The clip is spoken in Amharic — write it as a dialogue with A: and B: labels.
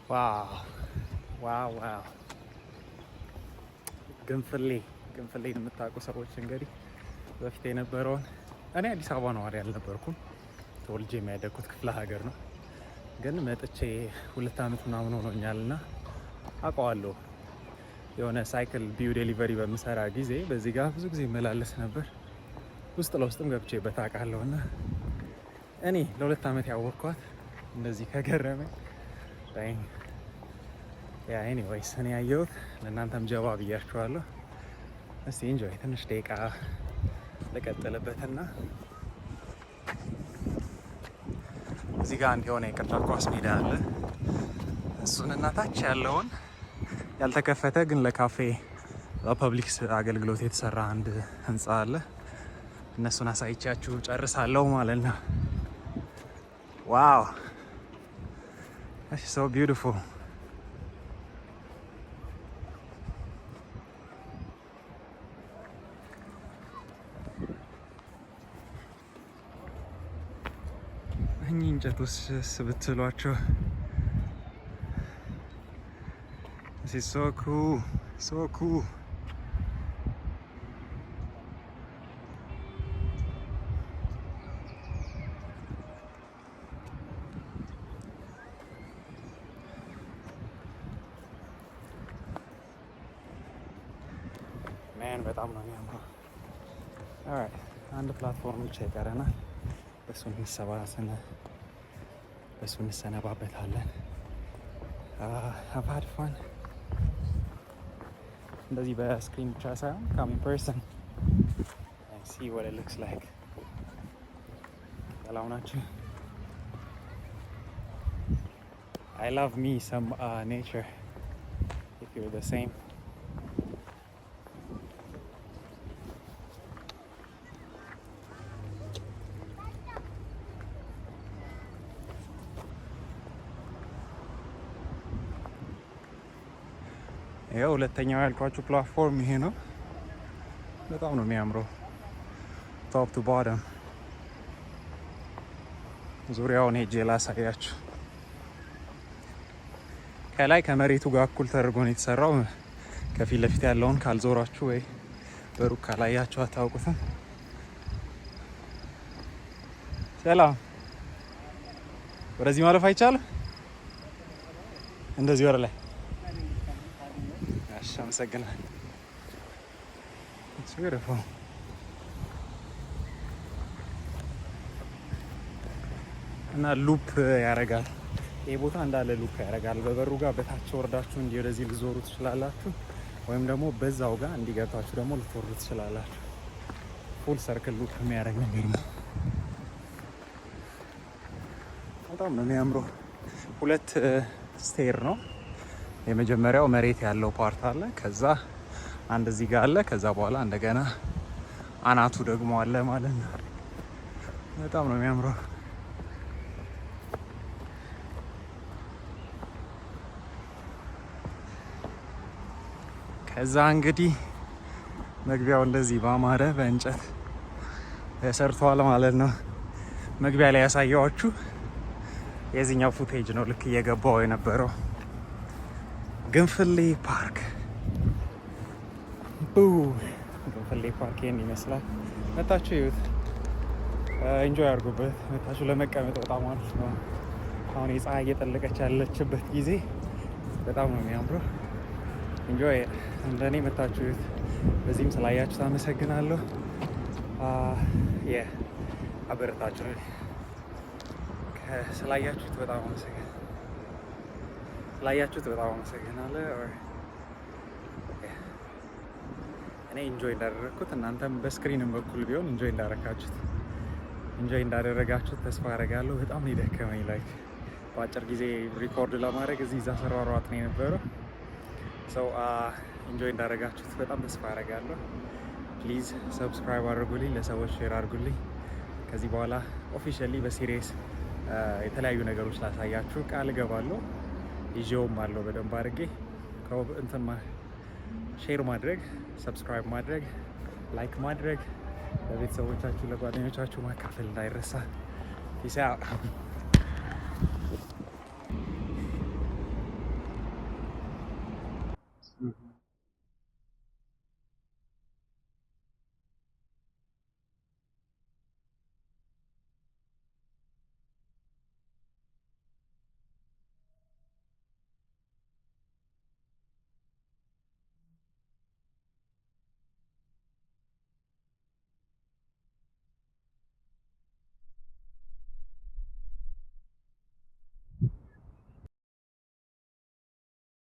A: ዋው ዋው ዋው! ግንፍሌን የምታውቁ ሰዎች እንግዲህ በፊት የነበረውን እኔ አዲስ አበባ ነዋሪ አልነበርኩም። ተወልጄ የሚያደግኩት ክፍለ ሀገር ነው። ግን መጥቼ 2 ዓመት ምናምን ሆኖኛል እና አውቀዋለሁ። የሆነ ሳይክል ቢዩ ዴሊቨሪ በምሰራ ጊዜ በዚህ ጋር ብዙ ጊዜ መላለስ ነበር። ውስጥ ለውስጥም ገብቼበት አውቃለሁ እና እኔ ለ2 ዓመት ያወቅኳት እንደዚህ ከገረመኝ ኤኒዌይስ እኔ ያየሁት ለእናንተም ጀባ ብያችኋለሁ። እስቲ ኢንጆይ ትንሽ ደቂቃ ልቀጥልበትና እዚህ ጋር አንድ የሆነ የቅርጫት ኳስ ሜዳ አለ። እሱን እና ታች ያለውን ያልተከፈተ ግን ለካፌ ለፐብሊክ አገልግሎት የተሰራ አንድ ህንፃ አለ። እነሱን አሳይቻችሁ ጨርሳለሁ ማለት ነው። ዋው ሶ ቢዩቲፉል። እኚህ እንጨቶች ብትሏቸው so cool. Man, በጣም ነው የሚያምረው። ኦልራይት አንድ ፕላትፎርም ብቻ ይቀረናል። በሱ እንሰነባበታለን። I've had fun. እንደዚህ በስክሪን ብቻ ሳይሆን come in person and see what it looks like. ሰላም ናችሁ? I love me some nature. If you're the same. ይኸው ሁለተኛው ያልኳችሁ ፕላትፎርም ይሄ ነው። በጣም ነው የሚያምረው። ቶፕ ቱ ቦተም ዙሪያውን ሄጄ ላሳያችሁ። ከላይ ከመሬቱ ጋር እኩል ተደርጎ ነው የተሰራው። ከፊት ለፊት ያለውን ካልዞራችሁ ወይ በሩቅ ካላያችሁ አታውቁትም። ሰላም፣ ወደዚህ ማለፍ አይቻልም? እንደዚህ ወር ላይ አመሰግናለሁ። It's beautiful. እና ሉፕ ያደርጋል። ይሄ ቦታ እንዳለ ሉፕ ያደርጋል። በበሩ ጋር በታች ወርዳችሁ እንዲህ ወደዚህ ልዞሩ ትችላላችሁ፣ ወይም ደግሞ በዛው ጋር እንዲገብታችሁ ደግሞ ልትወርዱ ትችላላችሁ። ፉል ሰርክል ሉፕ የሚያደርግ ነገር ነው። በጣም ነው የሚያምረው። 2 ስቴር ነው። የመጀመሪያው መሬት ያለው ፓርት አለ። ከዛ አንድ እዚህ ጋር አለ። ከዛ በኋላ እንደገና አናቱ ደግሞ አለ ማለት ነው። በጣም ነው የሚያምረው። ከዛ እንግዲህ መግቢያው እንደዚህ ባማረ በእንጨት ተሰርቷል ማለት ነው። መግቢያ ላይ ያሳየዋችሁ የዚህኛው ፉቴጅ ነው። ልክ እየገባው የነበረው ግንፍሌ ፓርክ ግንፍሌ ፓርክ ይህን ይመስላል። መታችሁ ይዩት፣ ኢንጆይ አድርጉበት። መታችሁ ለመቀመጥ በጣም አሪፍ ነው። አሁን የፀሐይ እየጠለቀች ያለችበት ጊዜ በጣም ነው የሚያምረው። ኢንጆይ እንደኔ መታችሁ ይዩት። በዚህም ስላያችሁት አመሰግናለሁ። አበረታችሁ ስላያችሁት በጣም አመሰግናለሁ። እኔ ኢንጆይ እንዳደረግኩት እናንተም በስክሪንም በኩል ቢሆን ኢንጆይ እንዳደረጋችሁት ተስፋ አደርጋለሁ። በጣም ነው የደከመኝ። ላይክ በአጭር ጊዜ ሪኮርድ ለማድረግ እዛ ሰሯሯጥ ነው የነበረው። ሰው ኢንጆይ እንዳደረጋችሁት በጣም ተስፋ አደርጋለሁ። ፕሊዝ ሰብስክራይብ አድርጉልኝ፣ ለሰዎች ሼር አድርጉልኝ። ከዚህ በኋላ ኦፊሻሊ በሲሪየስ የተለያዩ ነገሮች ላሳያችሁ ቃል እገባለሁ። ይዤውም አለው በደንብ አድርጌ ሼር ማድረግ፣ ሰብስክራይብ ማድረግ፣ ላይክ ማድረግ፣ ለቤተሰቦቻችሁ ለጓደኞቻችሁ ማካፈል እንዳይረሳ። ፒስ አውት።